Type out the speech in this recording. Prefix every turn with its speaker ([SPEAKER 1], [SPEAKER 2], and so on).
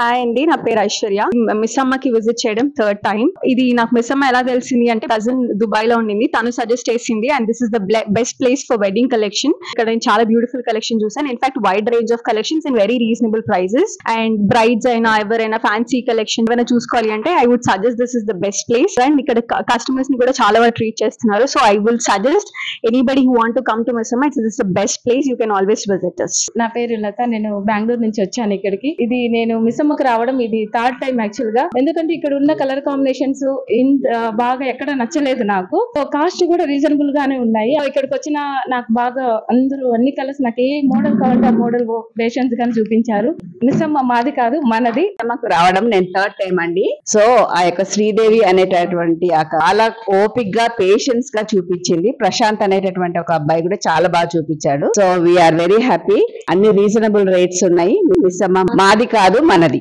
[SPEAKER 1] Hi అండి, నా పేరు ఐశ్వర్య. మిస్ అమ్మకి విజిట్ చేయడం థర్డ్ టైం. ఇది నాకు మిస్ అమ్మ ఎలా తెలిసింది అంటే, కజిన్ దుబాయ్ లో ఉండింది, తను సజెస్ట్ చేసింది. And this is the best place for wedding collection. ఇక్కడ నేను చాలా బ్యూటిఫుల్ కలెక్షన్ చూసాను. In fact wide range of collections in very reasonable prices. And brides అయినా ఎవరైనా ఫ్యాన్సీ కలెక్షన్ ఏమైనా చూసుకోవాలి అంటే I would suggest this is the best place. And ఇక్కడ కస్టమర్స్ ని కూడా చాలా బాగా ట్రీట్ చేస్తున్నారు. So I will suggest anybody who want to come to Miss Amma, it's this the best place. You can always visit us.
[SPEAKER 2] నా పేరు లత. నేను బెంగళూరు నుంచి వచ్చాను ఇక్కడికి. ఇది నేను మిస్ అమ్మకి రావడం ఇది థర్డ్ టైం యాక్చువల్ గా. ఎందుకంటే ఇక్కడ ఉన్న కలర్ కాంబినేషన్స్ బాగా ఎక్కడ నచ్చలేదు నాకు. కాస్ట్ కూడా రీజనబుల్ గానే ఉన్నాయి. ఇక్కడికి వచ్చిన నాకు బాగా అందరూ అన్ని కలర్స్ నాకు ఏ మోడల్ కావాలంటే ఆ మోడల్ క్రియేషన్స్ గాని చూపించారు. మిస్ అమ్మ మాది కాదు మనది.
[SPEAKER 3] మాకు రావడం నేను థర్డ్ టైం అండి. సో ఆ యొక్క శ్రీదేవి అనేటటువంటి చాలా ఓపిక్ గా పేషెన్స్ గా చూపించింది. ప్రశాంత్ అనేటటువంటి ఒక అబ్బాయి కూడా చాలా బాగా చూపించాడు. So we are very happy. అన్ని రీజనబుల్ రేట్స్ ఉన్నాయి. మిస్ అమ్మ మాది కాదు మనది.